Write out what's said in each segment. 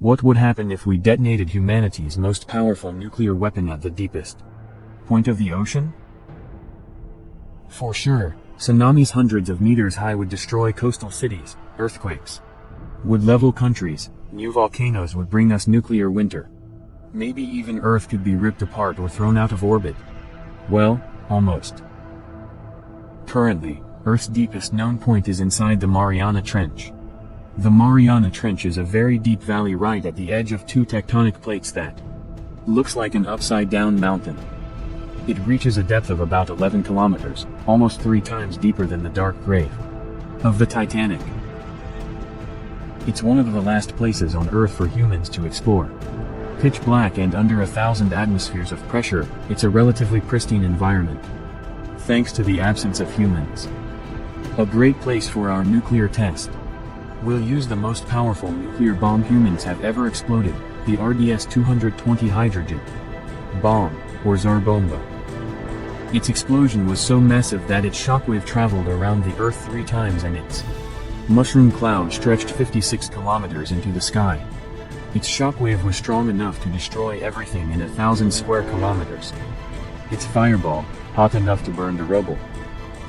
What would happen if we detonated humanity's most powerful nuclear weapon at the deepest point of the ocean? For sure, tsunamis hundreds of meters high would destroy coastal cities, earthquakes would level countries, new volcanoes would bring us nuclear winter. Maybe even Earth could be ripped apart or thrown out of orbit. Well, almost. Currently, Earth's deepest known point is inside the Mariana Trench. The Mariana Trench is a very deep valley right at the edge of two tectonic plates that looks like an upside-down mountain. It reaches a depth of about 11 kilometers, almost 3 times deeper than the dark grave of the Titanic. It's one of the last places on Earth for humans to explore. Pitch black and under 1,000 atmospheres of pressure, it's a relatively pristine environment, thanks to the absence of humans. A great place for our nuclear test. We'll use the most powerful nuclear bomb humans have ever exploded, the RDS-220 hydrogen bomb, or Tsar Bomba. Its explosion was so massive that its shockwave traveled around the Earth 3 times and its mushroom cloud stretched 56 kilometers into the sky. Its shockwave was strong enough to destroy everything in 1,000 square kilometers. Its fireball, hot enough to burn the rubble.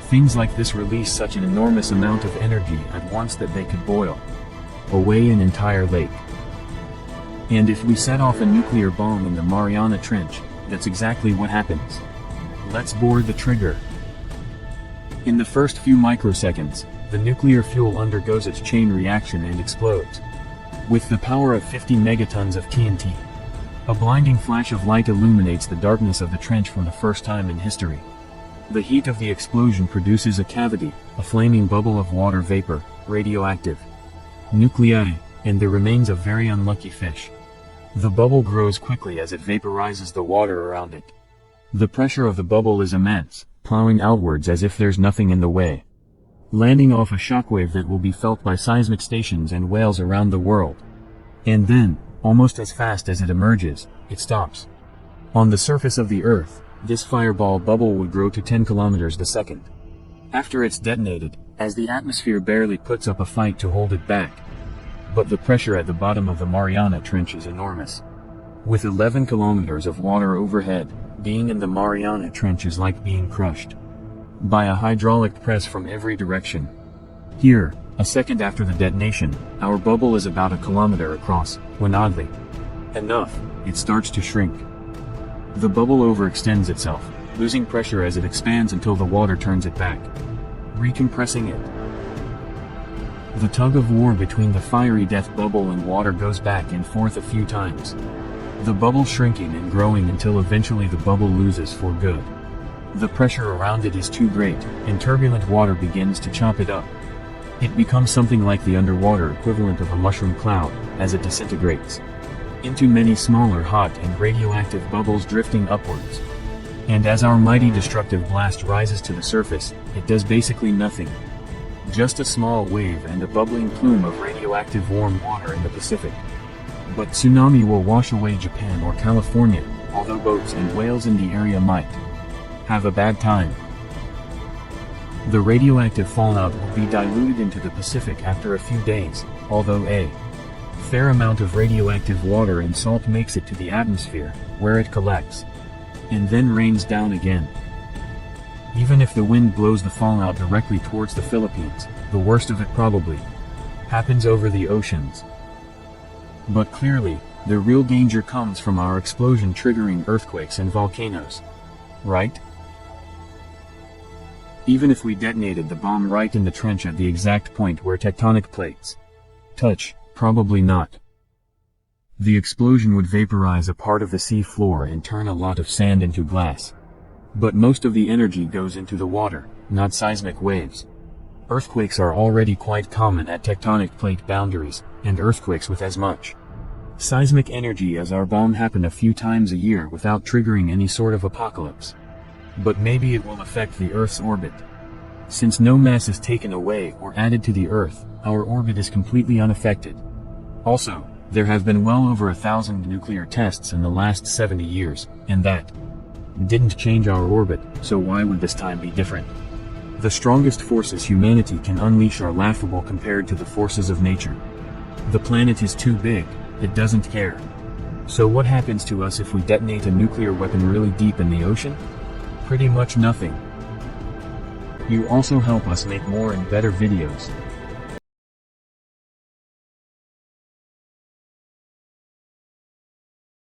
Things like this release such an enormous amount of energy at once that they could boil away an entire lake. And if we set off a nuclear bomb in the Mariana Trench, that's exactly what happens. Let's bore the trigger. In the first few microseconds, the nuclear fuel undergoes its chain reaction and explodes. With the power of 50 megatons of TNT. A blinding flash of light illuminates the darkness of the trench for the first time in history. The heat of the explosion produces a cavity, a flaming bubble of water vapor, radioactive nuclei, and the remains of very unlucky fish. The bubble grows quickly as it vaporizes the water around it. The pressure of the bubble is immense, plowing outwards as if there's nothing in the way, landing off a shockwave that will be felt by seismic stations and whales around the world. And then, almost as fast as it emerges, it stops. On the surface of the Earth, this fireball bubble would grow to 10 kilometers a second. After it's detonated, as the atmosphere barely puts up a fight to hold it back. But the pressure at the bottom of the Mariana Trench is enormous. With 11 kilometers of water overhead, being in the Mariana Trench is like being crushed by a hydraulic press from every direction. Here, a second after the detonation, our bubble is about 1 kilometer across, when oddly enough, it starts to shrink. The bubble overextends itself, losing pressure as it expands until the water turns it back, recompressing it. The tug of war between the fiery death bubble and water goes back and forth a few times. The bubble shrinking and growing until eventually the bubble loses for good. The pressure around it is too great, and turbulent water begins to chop it up. It becomes something like the underwater equivalent of a mushroom cloud, as it disintegrates into many smaller hot and radioactive bubbles drifting upwards. And as our mighty destructive blast rises to the surface, it does basically nothing. Just a small wave and a bubbling plume of radioactive warm water in the Pacific. But tsunami will wash away Japan or California, although boats and whales in the area might have a bad time. The radioactive fallout will be diluted into the Pacific after a few days, although a fair amount of radioactive water and salt makes it to the atmosphere, where it collects and then rains down again. Even if the wind blows the fallout directly towards the Philippines, the worst of it probably happens over the oceans. But clearly, the real danger comes from our explosion triggering earthquakes and volcanoes. Right? Even if we detonated the bomb right in the trench at the exact point where tectonic plates touch, probably not. The explosion would vaporize a part of the sea floor and turn a lot of sand into glass. But most of the energy goes into the water, not seismic waves. Earthquakes are already quite common at tectonic plate boundaries, and earthquakes with as much seismic energy as our bomb happen a few times a year without triggering any sort of apocalypse. But maybe it will affect the Earth's orbit. Since no mass is taken away or added to the Earth, our orbit is completely unaffected. Also, there have been well over 1,000 nuclear tests in the last 70 years, and that didn't change our orbit, so why would this time be different? The strongest forces humanity can unleash are laughable compared to the forces of nature. The planet is too big, It doesn't care. So what happens to us if we detonate a nuclear weapon really deep in the ocean? Pretty much nothing. You also help us make more and better videos.